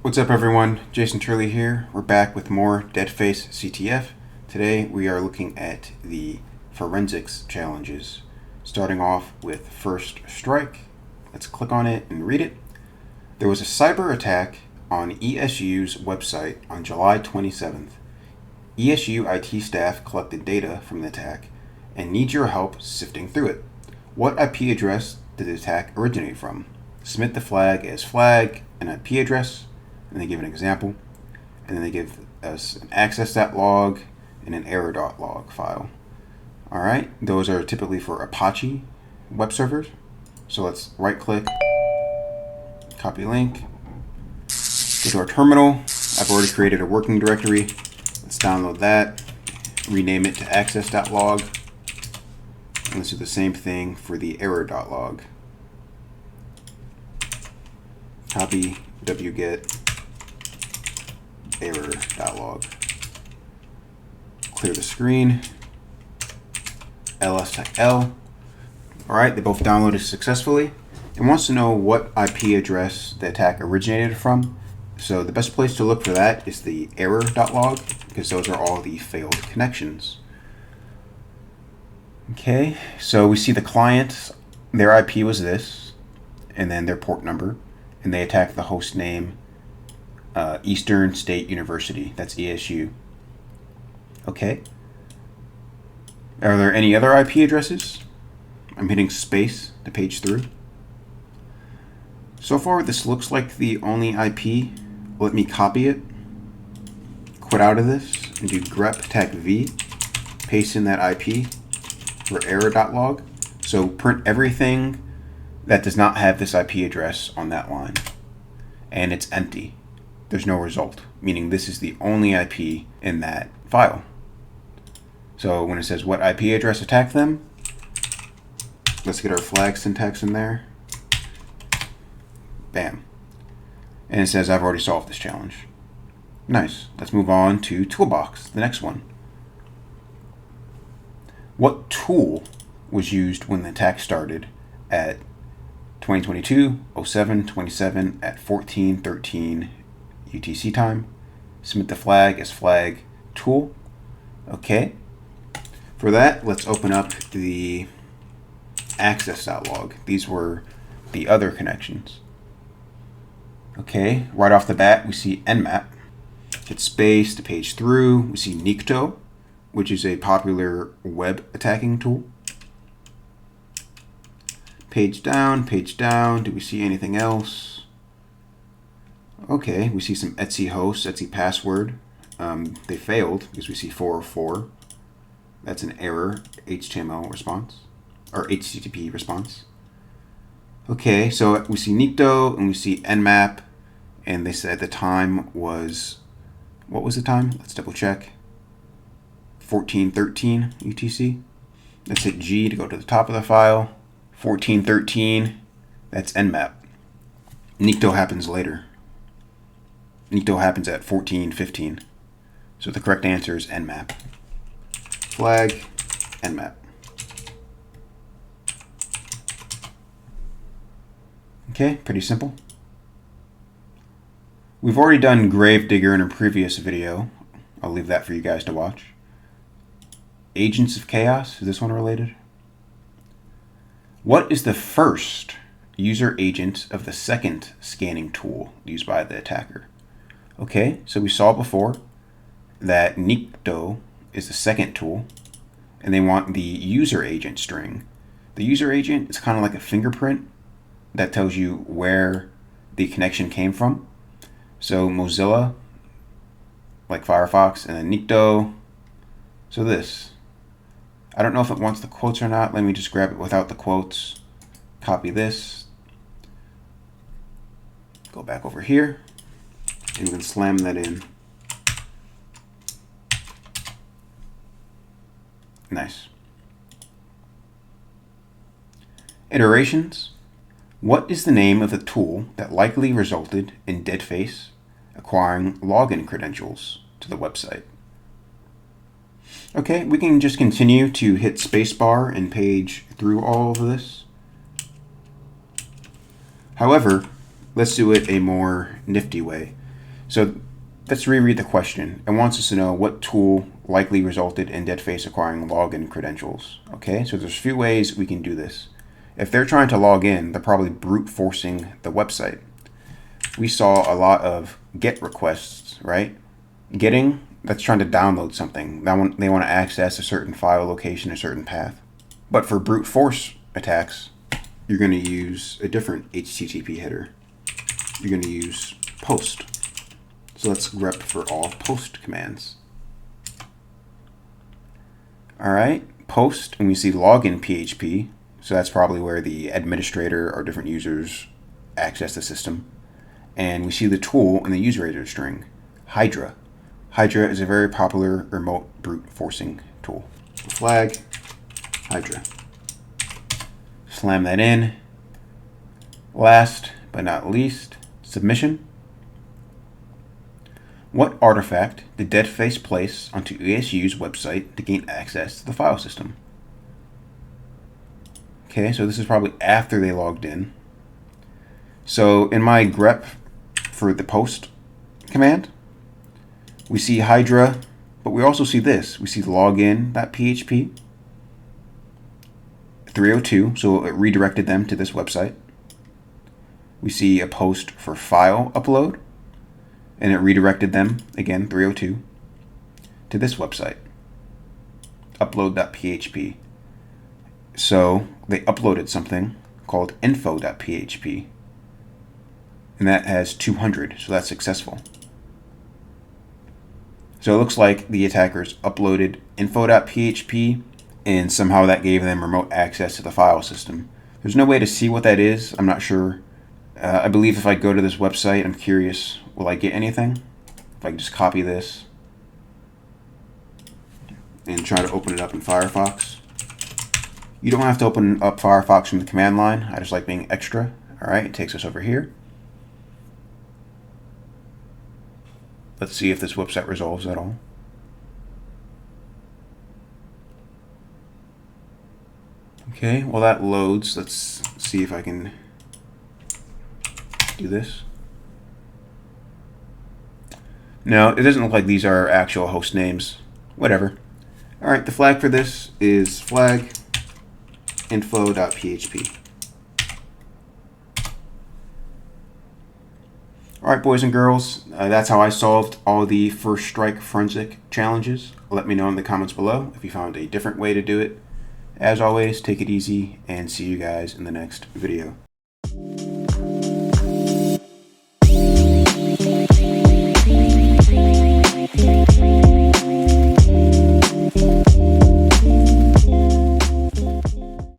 What's up everyone, Jason Turley here. We're back with more DEADFACE CTF. Today we are looking at the forensics challenges. Starting off with First Strike. Let's click on it and read it. There was a cyber attack on ESU's website on July 27th. ESU IT staff collected data from the attack and need your help sifting through it. What IP address did the attack originate from? Submit the flag as flag, an IP address, and they give an example, and then they give us an access.log and an error.log file. Alright, those are typically for Apache web servers. So let's right click, copy link, go to our terminal. I've already created a working directory. Let's download that, rename it to access.log, and let's do the same thing for the error.log. Copy wget error.log. Clear the screen. ls-l. Alright, they both downloaded successfully. It wants to know what IP address the attack originated from. So the best place to look for that is the error.log, because those are all the failed connections. Okay, so we see the client, their IP was this, and then their port number, and they attacked the host name Eastern State University. That's ESU. Okay. Are there any other IP addresses? I'm hitting space to page through. So far, this looks like the only IP. Let me copy it, quit out of this, and do grep tech v, paste in that IP for error.log. So print everything that does not have this IP address on that line. And it's empty. There's no result, meaning this is the only IP in that file. So when it says what IP address attacked them, let's get our flag syntax in there. Bam. And it says I've already solved this challenge. Nice. Let's move on to Toolbox, the next one. What tool was used when the attack started at 2022-07-27 at 14:13 UTC time? Submit the flag as flag tool. Okay. For that, let's open up the access.log. These were the other connections. Okay, right off the bat, we see nmap. Hit space to page through. We see Nikto, which is a popular web attacking tool. Page down, page down. Do we see anything else? Okay, we see some Etsy host, Etsy password. They failed because we see 404. That's an error HTML response, or HTTP response. Okay, so we see Nikto and we see nmap, and they said the time was, what was the time? Let's double check. 14:13 UTC. Let's hit G to go to the top of the file. 14:13, that's nmap. Nikto happens later. Nikto happens at 14:15. So the correct answer is nmap. Flag, nmap. Okay, pretty simple. We've already done Gravedigger in a previous video. I'll leave that for you guys to watch. Agents of Chaos, is this one related? What is the first user agent of the second scanning tool used by the attacker? Okay, so we saw before that Nikto is the second tool, and they want the user agent string. The user agent is kind of like a fingerprint that tells you where the connection came from. So Mozilla, like Firefox, and then Nikto. So this. I don't know if it wants the quotes or not. Let me just grab it without the quotes. Copy this. Go back over here. And we can slam that in. Nice. Iterations. What is the name of the tool that likely resulted in DEADFACE acquiring login credentials to the website? Okay, we can just continue to hit spacebar and page through all of this. However, let's do it a more nifty way. So let's reread the question. It wants us to know what tool likely resulted in DEADFACE acquiring login credentials. Okay, so there's a few ways we can do this. If they're trying to log in, they're probably brute forcing the website. We saw a lot of GET requests, right? Getting, that's trying to download something. They want to access a certain file location, a certain path. But for brute force attacks, you're going to use a different HTTP header. You're going to use post. So let's grep for all post commands. All right, post, and we see login PHP. So that's probably where the administrator or different users access the system. And we see the tool in the user agent string, Hydra. Hydra is a very popular remote brute forcing tool. Flag, Hydra. Slam that in. Last but not least, submission. What artifact did DEADFACE place onto ESU's website to gain access to the file system? Okay, so this is probably after they logged in. So in my grep for the post command, we see Hydra, but we also see this. We see login.php 302, so it redirected them to this website. We see a post for file upload, and it redirected them, again, 302, to this website, upload.php. So they uploaded something called info.php, and that has 200, so that's successful. So it looks like the attackers uploaded info.php, and somehow that gave them remote access to the file system. There's no way to see what that is. I'm not sure. I believe if I go to this website, I'm curious, will I get anything? If I can just copy this and try to open it up in Firefox. You don't have to open up Firefox from the command line. I just like being extra. All right, it takes us over here. Let's see if this website resolves at all. Okay, while that loads, let's see if I can do this. No, it doesn't look like these are actual host names. Whatever. All right, the flag for this is flag info.php. All right, boys and girls, that's how I solved all the first strike forensic challenges. Let me know in the comments below if you found a different way to do it. As always, take it easy and see you guys in the next video.